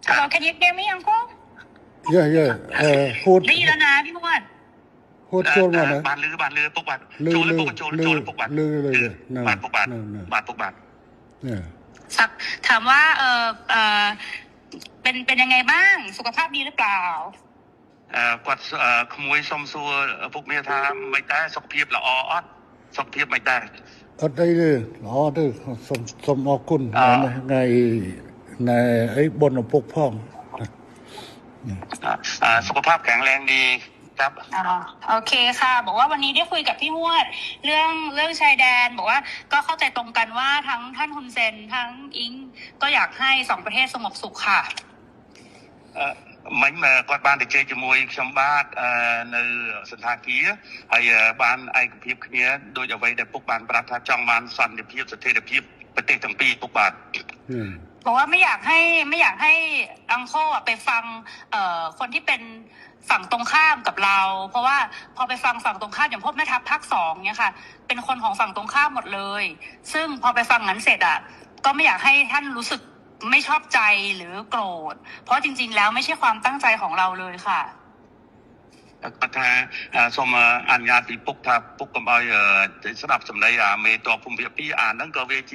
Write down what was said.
Hello, can you hear me, Uncle? Hút ได้ยินแล้วนะพี่มวด hút chôn vào này บานลือปกบาน lư โจร lư ปกโจร lư ปกบาน lư lư lư บานปกบาน nè บานปกบาน nè สักถามว่าเป็นยังไงบ้างสุขภาพดีหรือเปล่า គាត់ក្មួយសុំសួរពុកមាថាមិនដែរសុខភាពល្អអត់សុខភាពមិនដែរ ở đây đó đây sôm o cun ngày ngày ấy bồn ở phục phong สุขภาพแข็งแรงดีครับ โอเคค่ะบอกว่าวันนี้ได้คุยกับพี่มวดเรื่องชายแดนบอกว่าก็เข้าใจตรงกันว่าทั้งท่านฮុនเซนทั้งอิงก็อยากให้สองประเทศสงบสุขค่ะមិញគាត់បានទៅជែកជាមួយខ្ញុំបាទនៅសន្តាគារហើយបានឯកភាពគ្នាដោយអ្វីដែលពុកបានប្រាប់ថាចង់បានសន្តិភាពស្ថិរភាពប្រទេសទាំងពីរពុកបាទบอกว่าไม่อยากให้อังโคไปฟังคนที่เป็นฝั่งตรงข้ามกับเราเพราะว่าพอไปฟังฝั่งตรงข้ามอย่างพวกแม่ทัพภาค2เนี่ยค่ะเป็นคนของฝั่งตรงข้ามหมดเลยซึ่งพอไปฟังนั้นเสร็จก็ไม่อยากให้ท่านรู้สึกไม่ชอบใจหรือโกรธเพราะจริงๆแล้วไม่ใช่ความตั้งใจของเราเลยค่ะគាត់ថាសូមអនុញ្ញាតពីពុកថាពុកកុំឲ្យស្ដាប់សម្ដីមេតបភូមិភាគ2ហ្នឹងក៏វាជា